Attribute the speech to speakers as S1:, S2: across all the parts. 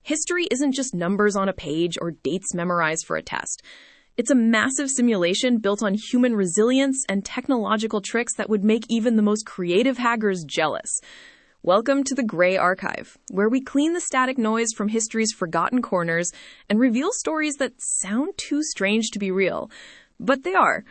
S1: History isn't just numbers on a page or dates memorized for a test. It's a massive simulation built on human resilience and technological tricks that would make even the most creative hackers jealous. Welcome to the Gray Archive, where we clean the static noise from history's forgotten corners and reveal stories that sound too strange to be real. But they are.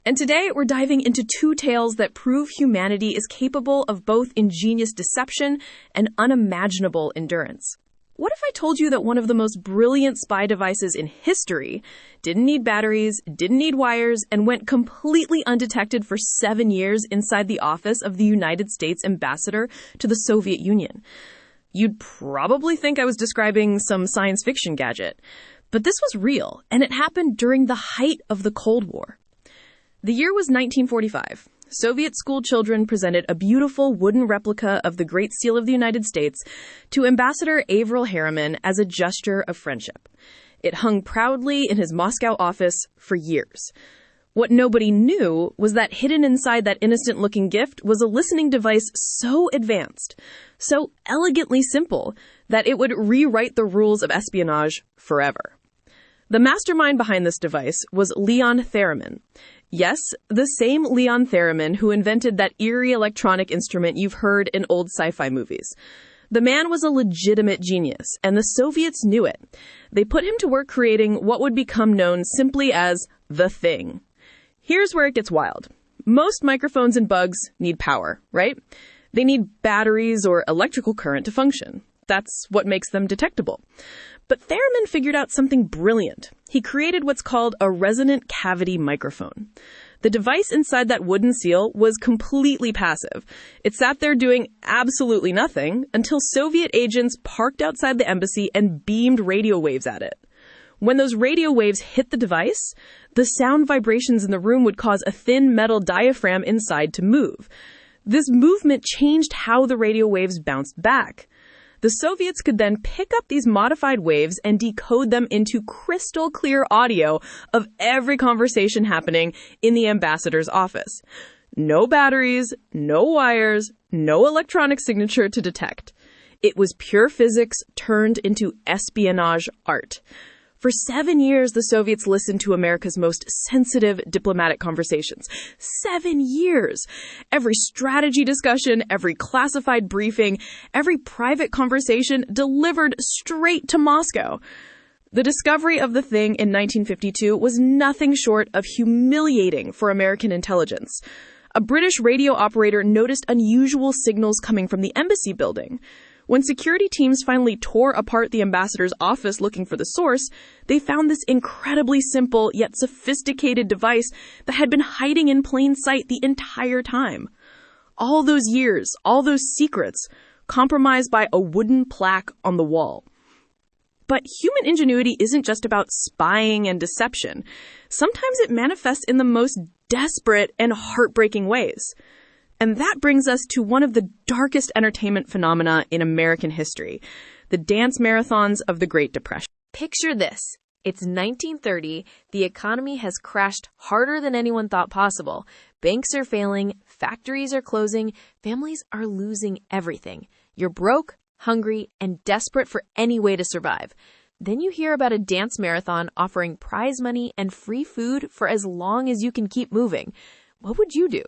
S1: And today we're diving into two tales that prove humanity is capable of both ingenious deception and unimaginable endurance. What if I told you that one of the most brilliant spy devices in history didn't need batteries, didn't need wires, and went completely undetected for 7 years inside the office of the United States ambassador to the Soviet Union? You'd probably think I was describing some science fiction gadget. But this was real, and it happened during the height of the Cold War. The year was 1945. Soviet school children presented a beautiful wooden replica of the Great Seal of the United States to Ambassador Averell Harriman as a gesture of friendship. It hung proudly in his Moscow office for years. What nobody knew was that hidden inside that innocent-looking gift was a listening device so advanced, so elegantly simple, that it would rewrite the rules of espionage forever. The mastermind behind this device was Leon Theremin. Yes, the same Leon Theremin who invented that eerie electronic instrument you've heard in old sci-fi movies. The man was a legitimate genius, and the Soviets knew it. They put him to work creating what would become known simply as the Thing. Here's where it gets wild. Most microphones and bugs need power, right? They need batteries or electrical current to function. That's what makes them detectable. But Theremin figured out something brilliant. He created what's called a resonant cavity microphone. The device inside that wooden seal was completely passive. It sat there doing absolutely nothing until Soviet agents parked outside the embassy and beamed radio waves at it. When those radio waves hit the device, the sound vibrations in the room would cause a thin metal diaphragm inside to move. This movement changed how the radio waves bounced back. The Soviets could then pick up these modified waves and decode them into crystal clear audio of every conversation happening in the ambassador's office. No batteries, no wires, no electronic signature to detect. It was pure physics turned into espionage art. For 7 years, the Soviets listened to America's most sensitive diplomatic conversations. 7 years! Every strategy discussion, every classified briefing, every private conversation delivered straight to Moscow. The discovery of the Thing in 1952 was nothing short of humiliating for American intelligence. A British radio operator noticed unusual signals coming from the embassy building. When security teams finally tore apart the ambassador's office looking for the source, they found this incredibly simple yet sophisticated device that had been hiding in plain sight the entire time. All those years, all those secrets, compromised by a wooden plaque on the wall. But human ingenuity isn't just about spying and deception. Sometimes it manifests in the most desperate and heartbreaking ways. And that brings us to one of the darkest entertainment phenomena in American history, the dance marathons of the Great Depression.
S2: Picture this. It's 1930. The economy has crashed harder than anyone thought possible. Banks are failing, factories are closing, families are losing everything. You're broke, hungry, and desperate for any way to survive. Then you hear about a dance marathon offering prize money and free food for as long as you can keep moving. What would you do?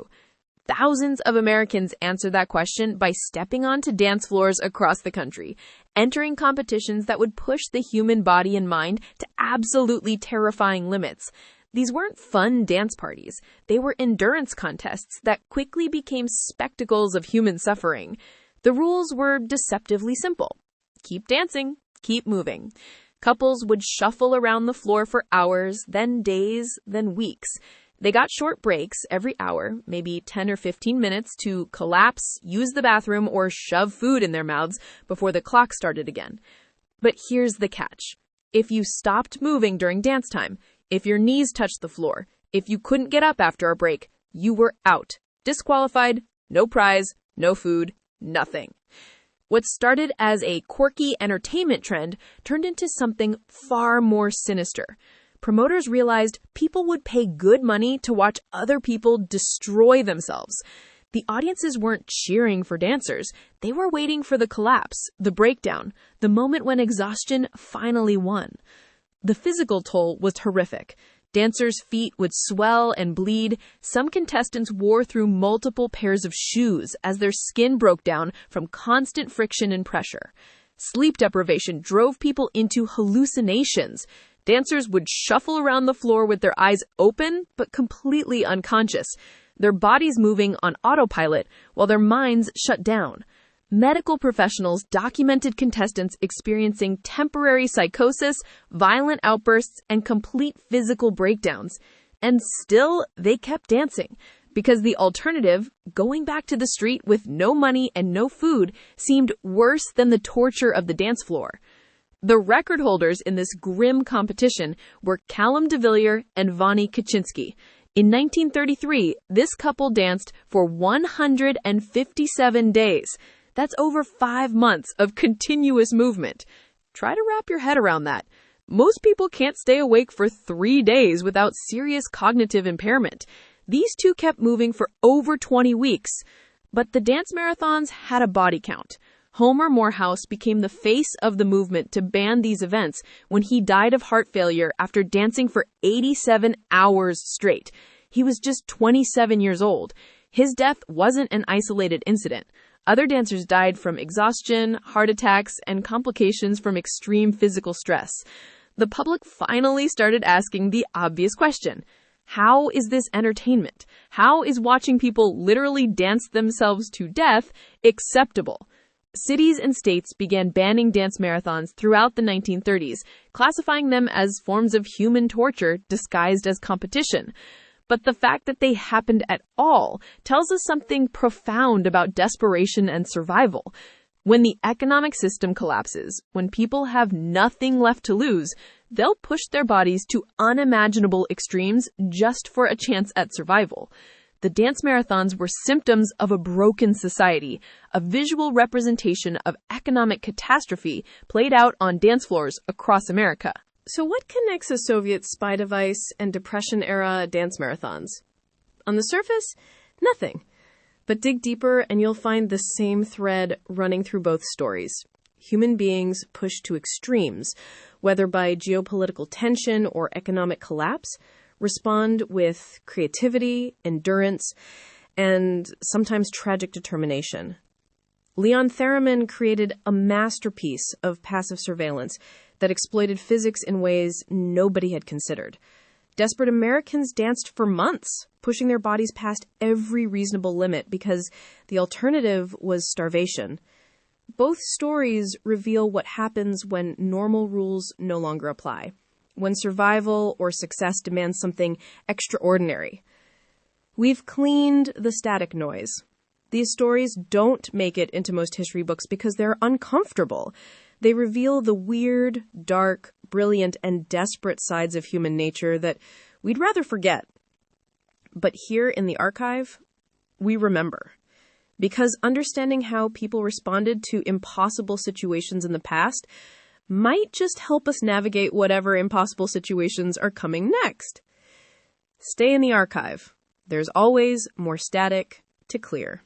S2: Thousands of Americans answered that question by stepping onto dance floors across the country, entering competitions that would push the human body and mind to absolutely terrifying limits. These weren't fun dance parties. They were endurance contests that quickly became spectacles of human suffering. The rules were deceptively simple. Keep dancing, keep moving. Couples would shuffle around the floor for hours, then days, then weeks. They got short breaks every hour, maybe 10 or 15 minutes, to collapse, use the bathroom, or shove food in their mouths before the clock started again. But here's the catch. If you stopped moving during dance time, if your knees touched the floor, if you couldn't get up after a break, you were out. Disqualified, no prize, no food, nothing. What started as a quirky entertainment trend turned into something far more sinister. Promoters realized people would pay good money to watch other people destroy themselves. The audiences weren't cheering for dancers. They were waiting for the collapse, the breakdown, the moment when exhaustion finally won. The physical toll was horrific. Dancers' feet would swell and bleed. Some contestants wore through multiple pairs of shoes as their skin broke down from constant friction and pressure. Sleep deprivation drove people into hallucinations. Dancers would shuffle around the floor with their eyes open but completely unconscious, their bodies moving on autopilot while their minds shut down. Medical professionals documented contestants experiencing temporary psychosis, violent outbursts, and complete physical breakdowns. And still, they kept dancing, because the alternative, going back to the street with no money and no food, seemed worse than the torture of the dance floor. The record holders in this grim competition were Callum de Villiers and Vonnie Kaczynski. In 1933, this couple danced for 157 days. That's over 5 months of continuous movement. Try to wrap your head around that. Most people can't stay awake for 3 days without serious cognitive impairment. These two kept moving for over 20 weeks. But the dance marathons had a body count. Homer Morehouse became the face of the movement to ban these events when he died of heart failure after dancing for 87 hours straight. He was just 27 years old. His death wasn't an isolated incident. Other dancers died from exhaustion, heart attacks, and complications from extreme physical stress. The public finally started asking the obvious question: how is this entertainment? How is watching people literally dance themselves to death acceptable? Cities and states began banning dance marathons throughout the 1930s, classifying them as forms of human torture disguised as competition. But the fact that they happened at all tells us something profound about desperation and survival. When the economic system collapses, when people have nothing left to lose, they'll push their bodies to unimaginable extremes just for a chance at survival. The dance marathons were symptoms of a broken society, a visual representation of economic catastrophe played out on dance floors across America.
S1: So what connects a Soviet spy device and Depression-era dance marathons? On the surface, nothing. But dig deeper and you'll find the same thread running through both stories. Human beings pushed to extremes, whether by geopolitical tension or economic collapse, respond with creativity, endurance, and sometimes tragic determination. Leon Theremin created a masterpiece of passive surveillance that exploited physics in ways nobody had considered. Desperate Americans danced for months, pushing their bodies past every reasonable limit because the alternative was starvation. Both stories reveal what happens when normal rules no longer apply, when survival or success demands something extraordinary. We've cleaned the static noise. These stories don't make it into most history books because they're uncomfortable. They reveal the weird, dark, brilliant, and desperate sides of human nature that we'd rather forget. But here in the archive, we remember. Because understanding how people responded to impossible situations in the past might just help us navigate whatever impossible situations are coming next. Stay in the archive. There's always more static to clear.